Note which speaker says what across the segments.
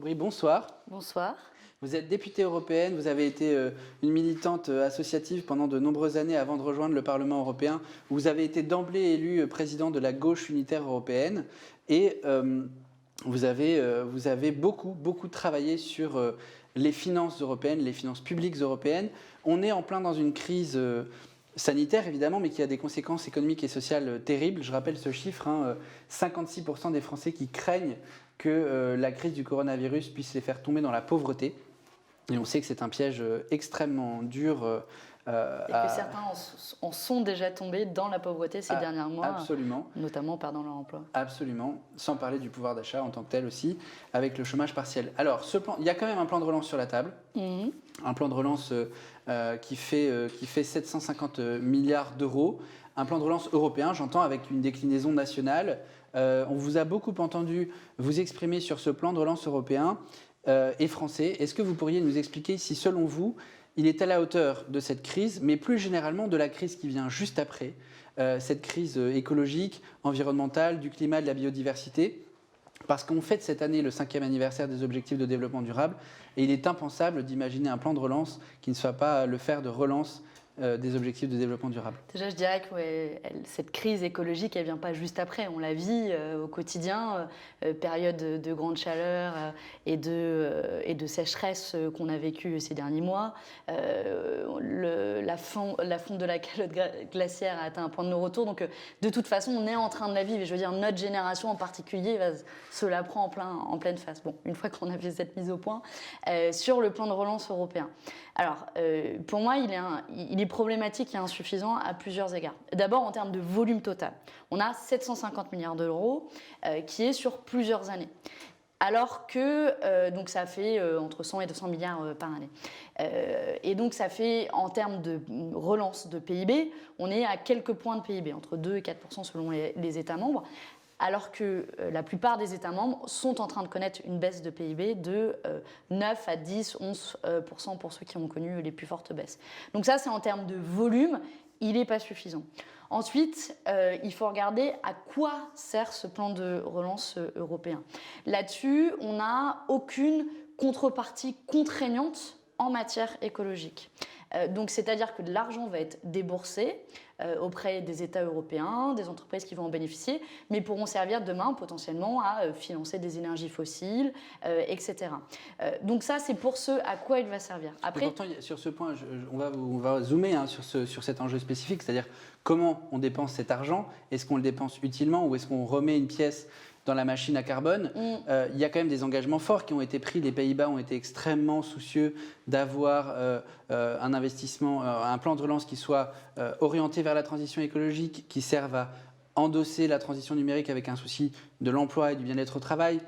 Speaker 1: Oui, bonsoir.
Speaker 2: Bonsoir.
Speaker 1: Vous êtes députée européenne, vous avez été une militante associative pendant de nombreuses années avant de rejoindre le Parlement européen. Vous avez été d'emblée élue président de la gauche unitaire européenne et vous avez beaucoup travaillé sur les finances européennes, les finances publiques européennes. On est en plein dans une crise sanitaire évidemment, mais qui a des conséquences économiques et sociales terribles. Je rappelle ce chiffre, 56% des Français qui craignent que la crise du coronavirus puisse les faire tomber dans la pauvreté. Et on sait que c'est un piège extrêmement dur.
Speaker 2: Et que certains en sont déjà tombés dans la pauvreté ces derniers mois,
Speaker 1: absolument.
Speaker 2: Notamment en perdant leur emploi.
Speaker 1: Absolument, sans parler du pouvoir d'achat en tant que tel aussi, avec le chômage partiel. Alors, il y a quand même un plan de relance sur la table, un plan de relance qui fait 750 milliards d'euros, un plan de relance européen, j'entends, avec une déclinaison nationale. On vous a beaucoup entendu vous exprimer sur ce plan de relance européen et français. Est-ce que vous pourriez nous expliquer si, selon vous, il est à la hauteur de cette crise, mais plus généralement de la crise qui vient juste après, cette crise écologique, environnementale, du climat, de la biodiversité, parce qu'on fête cette année le 5e anniversaire des objectifs de développement durable, et il est impensable d'imaginer un plan de relance qui ne soit pas le fer de relance des objectifs de développement durable.
Speaker 2: Déjà, je dirais que cette crise écologique, elle ne vient pas juste après. On la vit au quotidien, période de grande chaleur et de sécheresse qu'on a vécue ces derniers mois. La fonte de la calotte glaciaire a atteint un point de non-retour. Donc, de toute façon, on est en train de la vivre. Et je veux dire, notre génération en particulier se la prend en pleine face. Bon, une fois qu'on a fait cette mise au point, sur le plan de relance européen. Alors, pour moi, il est problématique et insuffisant à plusieurs égards. D'abord, en termes de volume total. On a 750 milliards d'euros qui est sur plusieurs années. Alors que donc ça fait entre 100 et 200 milliards par année. Et donc ça fait, en termes de relance de PIB, on est à quelques points de PIB, entre 2 et 4% selon les États membres. Alors que la plupart des États membres sont en train de connaître une baisse de PIB de 9 à 10, 11% pour ceux qui ont connu les plus fortes baisses. Donc ça, c'est en termes de volume, il n'est pas suffisant. Ensuite, il faut regarder à quoi sert ce plan de relance européen. Là-dessus, on n'a aucune contrepartie contraignante en matière écologique. Donc, c'est-à-dire que de l'argent va être déboursé auprès des États européens, des entreprises qui vont en bénéficier, mais pourront servir demain potentiellement à financer des énergies fossiles, etc. Donc ça, c'est pour ce à quoi il va servir.
Speaker 1: Après, pourtant, sur ce point, on va zoomer sur cet enjeu spécifique, c'est-à-dire comment on dépense cet argent. Est-ce qu'on le dépense utilement ou est-ce qu'on remet une pièce dans la machine à carbone? Il y a quand même des engagements forts qui ont été pris. Les Pays-Bas ont été extrêmement soucieux d'avoir un investissement, un plan de relance qui soit orienté vers la transition écologique, qui serve à endosser la transition numérique avec un souci de l'emploi et du bien-être au travail,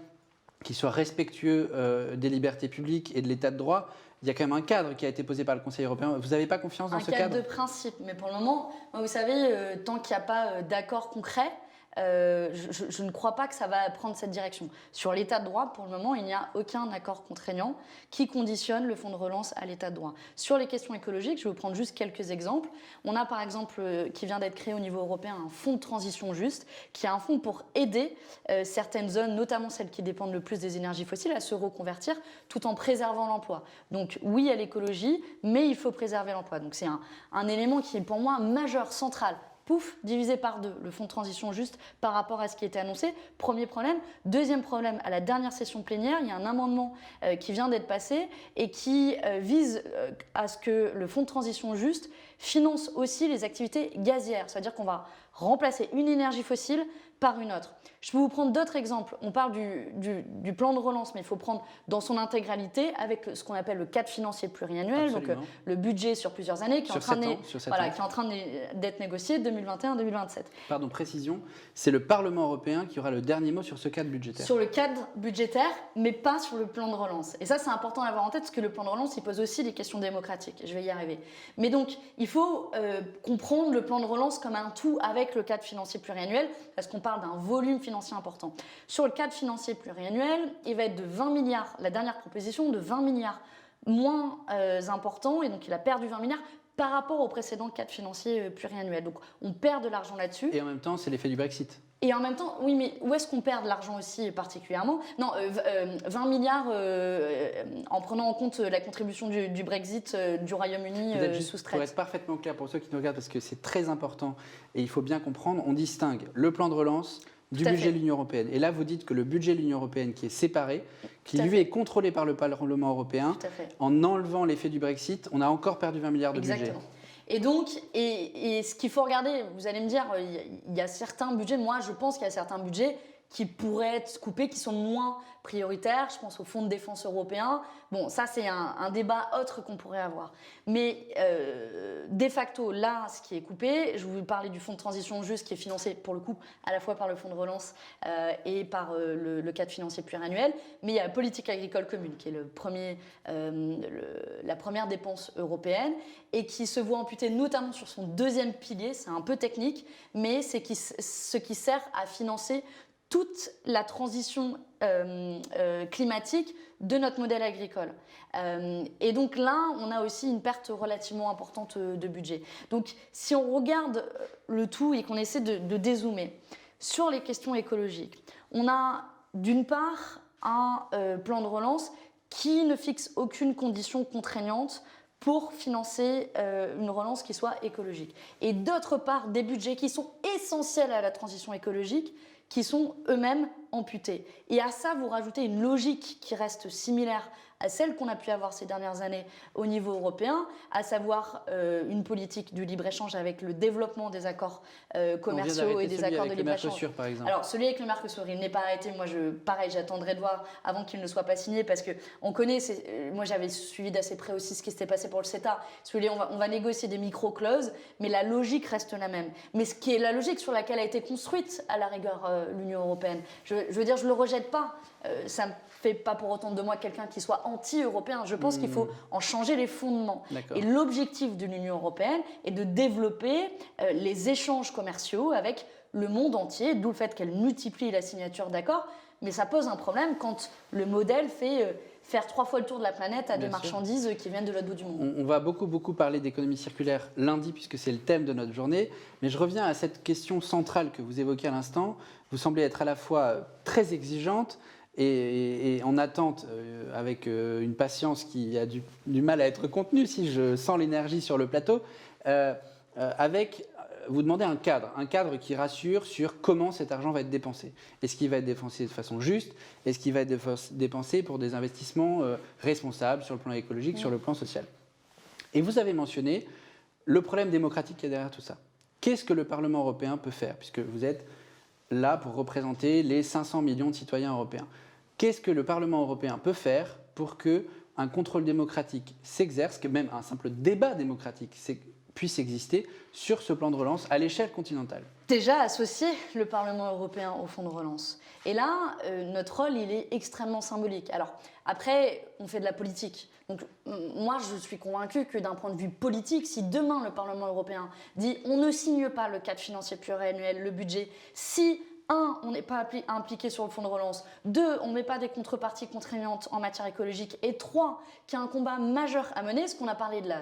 Speaker 1: qui soit respectueux des libertés publiques et de l'état de droit. Il y a quand même un cadre qui a été posé par le Conseil européen. Vous n'avez pas confiance dans ce cadre?
Speaker 2: Un cadre de principe, mais pour le moment, vous savez, tant qu'il n'y a pas d'accord concret, je ne crois pas que ça va prendre cette direction. Sur l'état de droit, pour le moment, il n'y a aucun accord contraignant qui conditionne le fonds de relance à l'état de droit. Sur les questions écologiques, je vais vous prendre juste quelques exemples. On a par exemple, qui vient d'être créé au niveau européen, un fonds de transition juste, qui est un fonds pour aider certaines zones, notamment celles qui dépendent le plus des énergies fossiles, à se reconvertir tout en préservant l'emploi. Donc oui à l'écologie, mais il faut préserver l'emploi. Donc c'est un élément qui est pour moi majeur, central. Pouf, divisé par 2, le fonds de transition juste par rapport à ce qui était annoncé. Premier problème. Deuxième problème, à la dernière session plénière, il y a un amendement qui vient d'être passé et qui vise à ce que le fonds de transition juste finance aussi les activités gazières. C'est-à-dire qu'on va remplacer une énergie fossile par une autre. Je peux vous prendre d'autres exemples. On parle du plan de relance, mais il faut prendre dans son intégralité avec ce qu'on appelle le cadre financier pluriannuel, donc le budget sur plusieurs années qui est en train d'être négocié 2021-2027.
Speaker 1: Pardon, précision, c'est le Parlement européen qui aura le dernier mot sur ce cadre budgétaire.
Speaker 2: Sur le cadre budgétaire, mais pas sur le plan de relance. Et ça, c'est important d'avoir en tête parce que le plan de relance, il pose aussi des questions démocratiques. Je vais y arriver. Mais donc, il faut comprendre le plan de relance comme un tout avec le cadre financier pluriannuel parce qu'on parle d'un volume financier important. Sur le cadre financier pluriannuel, il va être de 20 milliards, la dernière proposition de 20 milliards moins important, et donc il a perdu 20 milliards par rapport au précédent cadre financier pluriannuel. Donc on perd de l'argent là-dessus.
Speaker 1: Et en même temps, c'est l'effet du Brexit.
Speaker 2: Et en même temps, oui, mais où est-ce qu'on perd de l'argent aussi particulièrement? Non, 20 milliards en prenant en compte la contribution du Brexit du Royaume-Uni sous stress.
Speaker 1: Pour être parfaitement clair pour ceux qui nous regardent, parce que c'est très important et il faut bien comprendre, on distingue le plan de relance du budget de l'Union européenne. Et là, vous dites que le budget de l'Union européenne qui est séparé, qui lui est contrôlé par le Parlement européen, en enlevant l'effet du Brexit, on a encore perdu 20 milliards de budget.
Speaker 2: Et donc, et ce qu'il faut regarder, vous allez me dire, il y a certains budgets, moi je pense qu'il y a certains budgets qui pourraient être coupés, qui sont moins prioritaires. Je pense au fonds de défense européen. Bon, ça c'est un débat autre qu'on pourrait avoir. Mais de facto, là, ce qui est coupé, je vous parlais du fonds de transition juste qui est financé pour le coup à la fois par le fonds de relance et par le cadre financier pluriannuel. Mais il y a la politique agricole commune qui est la première dépense européenne et qui se voit amputée notamment sur son deuxième pilier. C'est un peu technique, mais c'est ce qui sert à financer toute la transition climatique de notre modèle agricole. Et donc là, on a aussi une perte relativement importante de budget. Donc si on regarde le tout et qu'on essaie de dézoomer sur les questions écologiques, on a d'une part un plan de relance qui ne fixe aucune condition contraignante pour financer une relance qui soit écologique. Et d'autre part, des budgets qui sont essentiels à la transition écologique, qui sont eux-mêmes amputés. Et à ça, vous rajoutez une logique qui reste similaire à celle qu'on a pu avoir ces dernières années au niveau européen, à savoir une politique du libre-échange avec le développement des accords commerciaux et des accords de libre-échange.
Speaker 1: Par exemple.
Speaker 2: Alors, celui avec le Mercosur, il n'est pas arrêté. Moi, pareil, j'attendrai de voir avant qu'il ne soit pas signé parce qu'on connaît, moi j'avais suivi d'assez près aussi ce qui s'était passé pour le CETA. On va négocier des micro-clauses, mais la logique reste la même. Mais ce qui est la logique sur laquelle a été construite, à la rigueur, l'Union européenne, je veux dire, je ne le rejette pas. Ça ne fait pas pour autant de moi quelqu'un qui soit anti-européen. Je pense qu'il faut en changer les fondements. Et l'objectif de l'Union européenne est de développer les échanges commerciaux avec le monde entier, d'où le fait qu'elle multiplie la signature d'accords. Mais ça pose un problème quand le modèle fait faire 3 fois le tour de la planète à des marchandises qui viennent de l'autre bout du monde.
Speaker 1: On va beaucoup parler d'économie circulaire lundi, puisque c'est le thème de notre journée. Mais je reviens à cette question centrale que vous évoquez à l'instant. Vous semblez être à la fois très exigeante et en attente avec une patience qui a du mal à être contenue, si je sens l'énergie sur le plateau, vous demandez un cadre qui rassure sur comment cet argent va être dépensé. Est-ce qu'il va être dépensé de façon juste? Est-ce qu'il va être dépensé pour des investissements responsables sur le plan écologique, sur le plan social? Et vous avez mentionné le problème démocratique qu'il y a derrière tout ça. Qu'est-ce que le Parlement européen peut faire, puisque vous êtes là pour représenter les 500 millions de citoyens européens? Qu'est-ce que le Parlement européen peut faire pour qu'un contrôle démocratique s'exerce, que même un simple débat démocratique puisse exister sur ce plan de relance à l'échelle continentale?
Speaker 2: Déjà associer le Parlement européen au fonds de relance. Et là, notre rôle, il est extrêmement symbolique. Alors, après, on fait de la politique. Donc, moi, je suis convaincue que d'un point de vue politique, si demain le Parlement européen dit on ne signe pas le cadre financier pluriannuel, le budget, si 1, on n'est pas impliqué sur le fonds de relance. 2, on ne met pas des contreparties contraignantes en matière écologique. Et 3, qu'il y a un combat majeur à mener, parce qu'on a parlé de la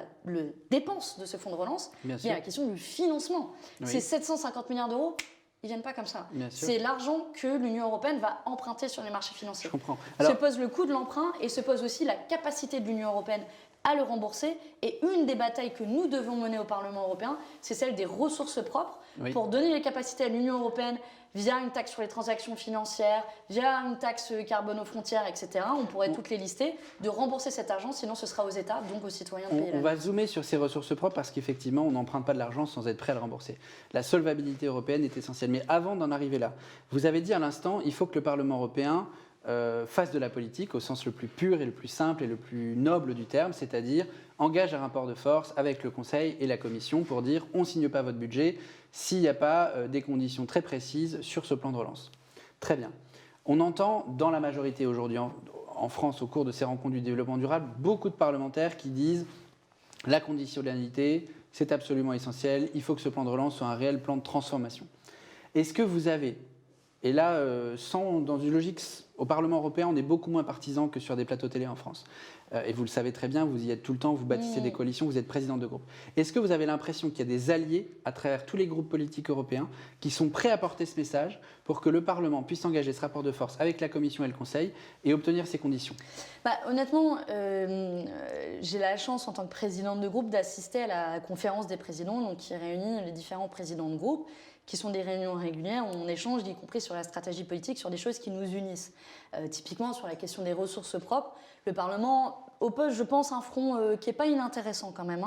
Speaker 2: dépense de ce fonds de relance, il y a la question du financement. Oui. Ces 750 milliards d'euros, ils ne viennent pas comme ça. C'est l'argent que l'Union européenne va emprunter sur les marchés financiers.
Speaker 1: Je comprends.
Speaker 2: Se pose le coût de l'emprunt et se pose aussi la capacité de l'Union européenne à le rembourser. Et une des batailles que nous devons mener au Parlement européen, c'est celle des ressources propres pour donner les capacités à l'Union européenne via une taxe sur les transactions financières, via une taxe carbone aux frontières, etc. On pourrait toutes les lister, de rembourser cet argent, sinon ce sera aux États, donc aux citoyens de payer.
Speaker 1: On va zoomer sur ces ressources propres parce qu'effectivement, on n'emprunte pas de l'argent sans être prêt à le rembourser. La solvabilité européenne est essentielle. Mais avant d'en arriver là, vous avez dit à l'instant, il faut que le Parlement européen fasse de la politique au sens le plus pur et le plus simple et le plus noble du terme, c'est-à-dire engage un rapport de force avec le Conseil et la Commission pour dire on ne signe pas votre budget s'il n'y a pas des conditions très précises sur ce plan de relance. Très bien. On entend dans la majorité aujourd'hui en France au cours de ces rencontres du développement durable beaucoup de parlementaires qui disent la conditionnalité, c'est absolument essentiel, il faut que ce plan de relance soit un réel plan de transformation. Est-ce que vous avez, et là, dans une logique au Parlement européen, on est beaucoup moins partisans que sur des plateaux télé en France. Et vous le savez très bien, vous y êtes tout le temps, vous bâtissez des coalitions, vous êtes président de groupe. Est-ce que vous avez l'impression qu'il y a des alliés à travers tous les groupes politiques européens qui sont prêts à porter ce message pour que le Parlement puisse engager ce rapport de force avec la Commission et le Conseil et obtenir ces conditions?
Speaker 2: Honnêtement, j'ai la chance en tant que présidente de groupe d'assister à la conférence des présidents, donc qui réunit les différents présidents de groupe, qui sont des réunions régulières où on échange, y compris sur la stratégie politique, sur des choses qui nous unissent. Typiquement, sur la question des ressources propres, le Parlement oppose, je pense, un front qui n'est pas inintéressant quand même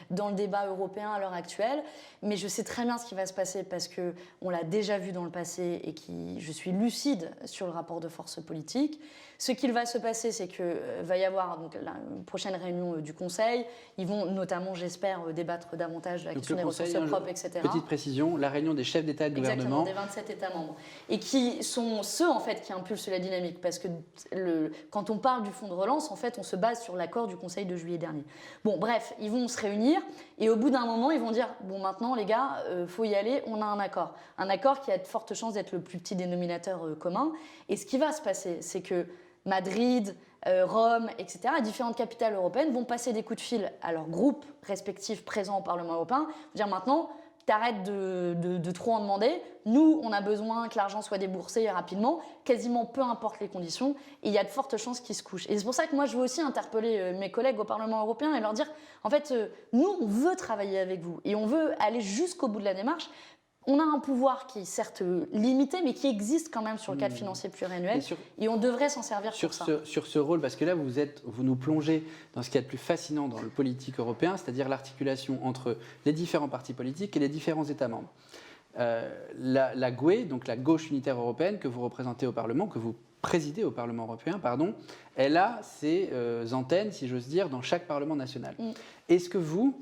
Speaker 2: dans le débat européen à l'heure actuelle. Mais je sais très bien ce qui va se passer parce qu'on l'a déjà vu dans le passé et je suis lucide sur le rapport de force politique. Ce qu'il va se passer, c'est qu'il va y avoir donc, la prochaine réunion du Conseil. Ils vont notamment, j'espère, débattre davantage de la question des ressources propres, etc.
Speaker 1: Petite précision, la réunion des chefs d'État et de gouvernement.
Speaker 2: Exactement, des 27 États membres. Et qui sont ceux, en fait, qui impulsent la dynamique. Parce que quand on parle du fonds de relance, en fait, on se base sur l'accord du Conseil de juillet dernier. Bon, bref, ils vont se réunir et au bout d'un moment, ils vont dire « Bon, maintenant, les gars, faut y aller, on a un accord. » Un accord qui a de fortes chances d'être le plus petit dénominateur commun. Et ce qui va se passer, c'est que Madrid, Rome, etc., différentes capitales européennes vont passer des coups de fil à leurs groupes respectifs présents au Parlement européen, dire maintenant, t'arrêtes de trop en demander, nous, on a besoin que l'argent soit déboursé rapidement, quasiment peu importe les conditions, et il y a de fortes chances qu'ils se couchent. Et c'est pour ça que moi, je veux aussi interpeller mes collègues au Parlement européen et leur dire, en fait, nous, on veut travailler avec vous, et on veut aller jusqu'au bout de la démarche. On a un pouvoir qui est certes limité, mais qui existe quand même sur le cadre financier pluriannuel, et on devrait s'en servir pour ça.
Speaker 1: Sur ce rôle, parce que là, vous nous plongez dans ce qu'il y a de plus fascinant dans le politique européen, c'est-à-dire l'articulation entre les différents partis politiques et les différents États membres. La GUE, donc la gauche unitaire européenne, que vous représentez au Parlement, que vous présidez au Parlement européen, pardon, elle a ses antennes, si j'ose dire, dans chaque Parlement national. Est-ce que vous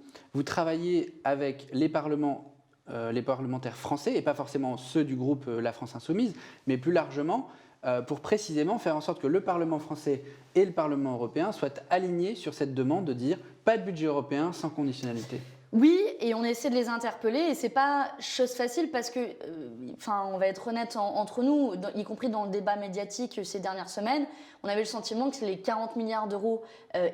Speaker 1: travaillez avec les parlementaires français, et pas forcément ceux du groupe La France Insoumise, mais plus largement, pour précisément faire en sorte que le Parlement français et le Parlement européen soient alignés sur cette demande de dire pas de budget européen sans conditionnalité?
Speaker 2: Oui, et on essaie de les interpeller, et c'est pas chose facile parce que, on va être honnête entre nous, y compris dans le débat médiatique ces dernières semaines, on avait le sentiment que les 40 milliards d'euros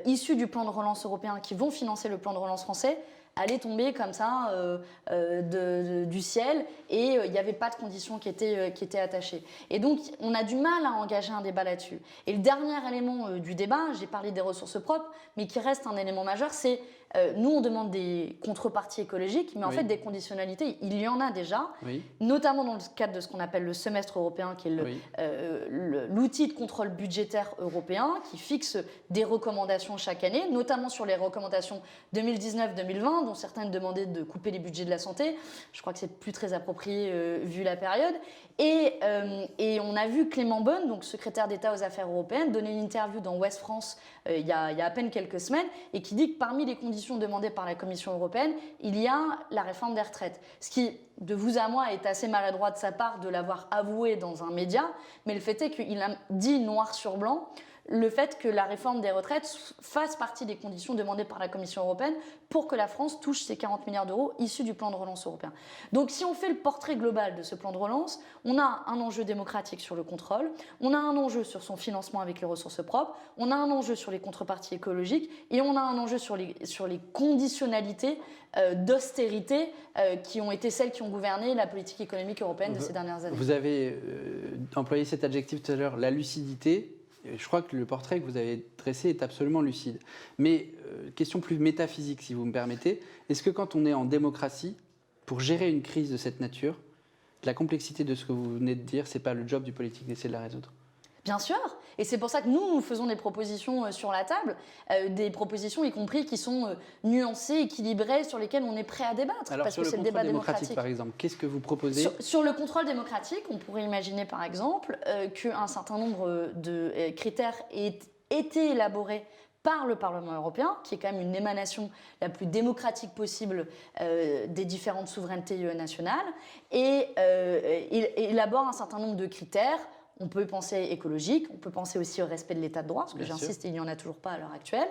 Speaker 2: issus du plan de relance européen qui vont financer le plan de relance français allaient tomber comme ça du ciel, et il n'y avait pas de conditions qui étaient attachées. Et donc, on a du mal à engager un débat là-dessus. Et le dernier élément du débat, j'ai parlé des ressources propres, mais qui reste un élément majeur, c'est nous, on demande des contreparties écologiques, mais en fait, des conditionnalités, il y en a déjà, notamment dans le cadre de ce qu'on appelle le semestre européen, qui est l'outil de contrôle budgétaire européen, qui fixe des recommandations chaque année, notamment sur les recommandations 2019-2020, dont certaines demandaient de couper les budgets de la santé. Je crois que c'est plus très approprié vu la période. Et on a vu Clément Beaune, donc secrétaire d'État aux Affaires européennes, donner une interview dans Ouest France il y a à peine quelques semaines, et qui dit que parmi les conditions demandées par la Commission européenne, il y a la réforme des retraites. Ce qui, de vous à moi, est assez maladroit de sa part de l'avoir avoué dans un média, mais le fait est qu'il a dit noir sur blanc le fait que la réforme des retraites fasse partie des conditions demandées par la Commission européenne pour que la France touche ces 40 milliards d'euros issus du plan de relance européen. Donc si on fait le portrait global de ce plan de relance, on a un enjeu démocratique sur le contrôle, on a un enjeu sur son financement avec les ressources propres, on a un enjeu sur les contreparties écologiques, et on a un enjeu sur les conditionnalités d'austérité qui ont été celles qui ont gouverné la politique économique européenne de ces dernières années.
Speaker 1: Vous avez employé cet adjectif tout à l'heure, la lucidité. Je crois que le portrait que vous avez dressé est absolument lucide. Mais question plus métaphysique, si vous me permettez, est-ce que quand on est en démocratie, pour gérer une crise de cette nature, la complexité de ce que vous venez de dire, ce n'est pas le job du politique d'essayer de la résoudre?
Speaker 2: Bien sûr, et c'est pour ça que nous faisons des propositions sur la table, des propositions y compris qui sont nuancées, équilibrées, sur lesquelles on est prêt à débattre.
Speaker 1: Alors
Speaker 2: parce
Speaker 1: sur
Speaker 2: que
Speaker 1: le
Speaker 2: c'est le
Speaker 1: contrôle
Speaker 2: débat
Speaker 1: démocratique, par exemple, qu'est-ce que vous proposez?
Speaker 2: Sur le contrôle démocratique, on pourrait imaginer par exemple qu'un certain nombre de critères aient été élaborés par le Parlement européen, qui est quand même une émanation la plus démocratique possible des différentes souverainetés nationales, et il élabore un certain nombre de critères. On peut penser écologique, on peut penser aussi au respect de l'état de droit, parce que j'insiste, il n'y en a toujours pas à l'heure actuelle,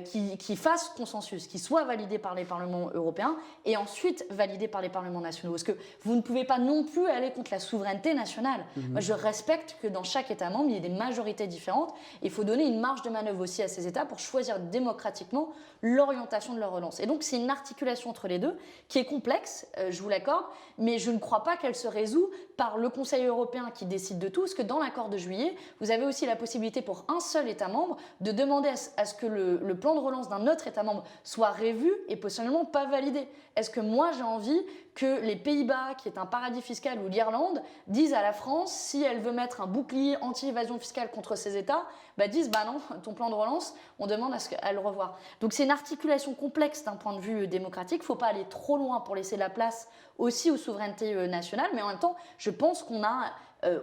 Speaker 2: qui fasse consensus, qui soit validé par les parlements européens et ensuite validé par les parlements nationaux. Parce que vous ne pouvez pas non plus aller contre la souveraineté nationale. Moi, je respecte que dans chaque État membre, il y ait des majorités différentes. Il faut donner une marge de manœuvre aussi à ces États pour choisir démocratiquement l'orientation de leur relance. Et donc, c'est une articulation entre les deux qui est complexe, je vous l'accorde, mais je ne crois pas qu'elle se résout par le Conseil européen qui décide de tout, parce que dans l'accord de juillet, vous avez aussi la possibilité pour un seul État membre de demander à ce que le plan de relance d'un autre État membre soit revu et possiblement pas validé. Est-ce que moi j'ai envie que les Pays-Bas, qui est un paradis fiscal, ou l'Irlande, disent à la France, si elle veut mettre un bouclier anti-évasion fiscale contre ces États, disent non, ton plan de relance, on demande à le revoir. Donc c'est une articulation complexe d'un point de vue démocratique. Il ne faut pas aller trop loin pour laisser la place aussi aux souverainetés nationales, mais en même temps, je pense qu'on a,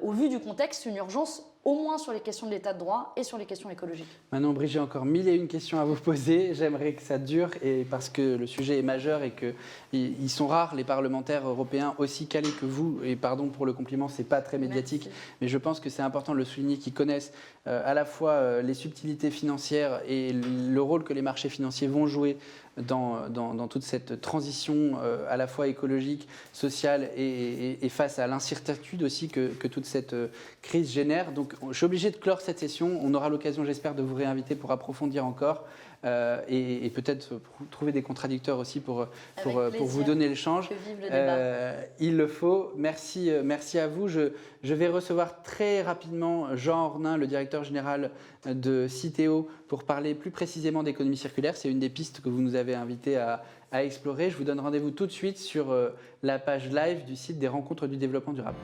Speaker 2: au vu du contexte, une urgence au moins sur les questions de l'état de droit et sur les questions écologiques.
Speaker 1: Manon Bry, j'ai encore 1001 questions à vous poser. J'aimerais que ça dure, et parce que le sujet est majeur et qu'ils sont rares, les parlementaires européens aussi calés que vous. Et pardon pour le compliment, c'est pas très médiatique, mais je pense que c'est important de le souligner, qu'ils connaissent à la fois les subtilités financières et le rôle que les marchés financiers vont jouer dans toute cette transition à la fois écologique, sociale et face à l'incertitude aussi que toute cette crise génère. Donc je suis obligé de clore cette session. On aura l'occasion, j'espère, de vous réinviter pour approfondir encore et peut-être trouver des contradicteurs aussi pour vous donner le change. Il le faut. Merci à vous. Je vais recevoir très rapidement Jean Ornin, le directeur général de Citeo, pour parler plus précisément d'économie circulaire. C'est une des pistes que vous nous avez invité à explorer. Je vous donne rendez-vous tout de suite sur la page live du site des Rencontres du développement durable.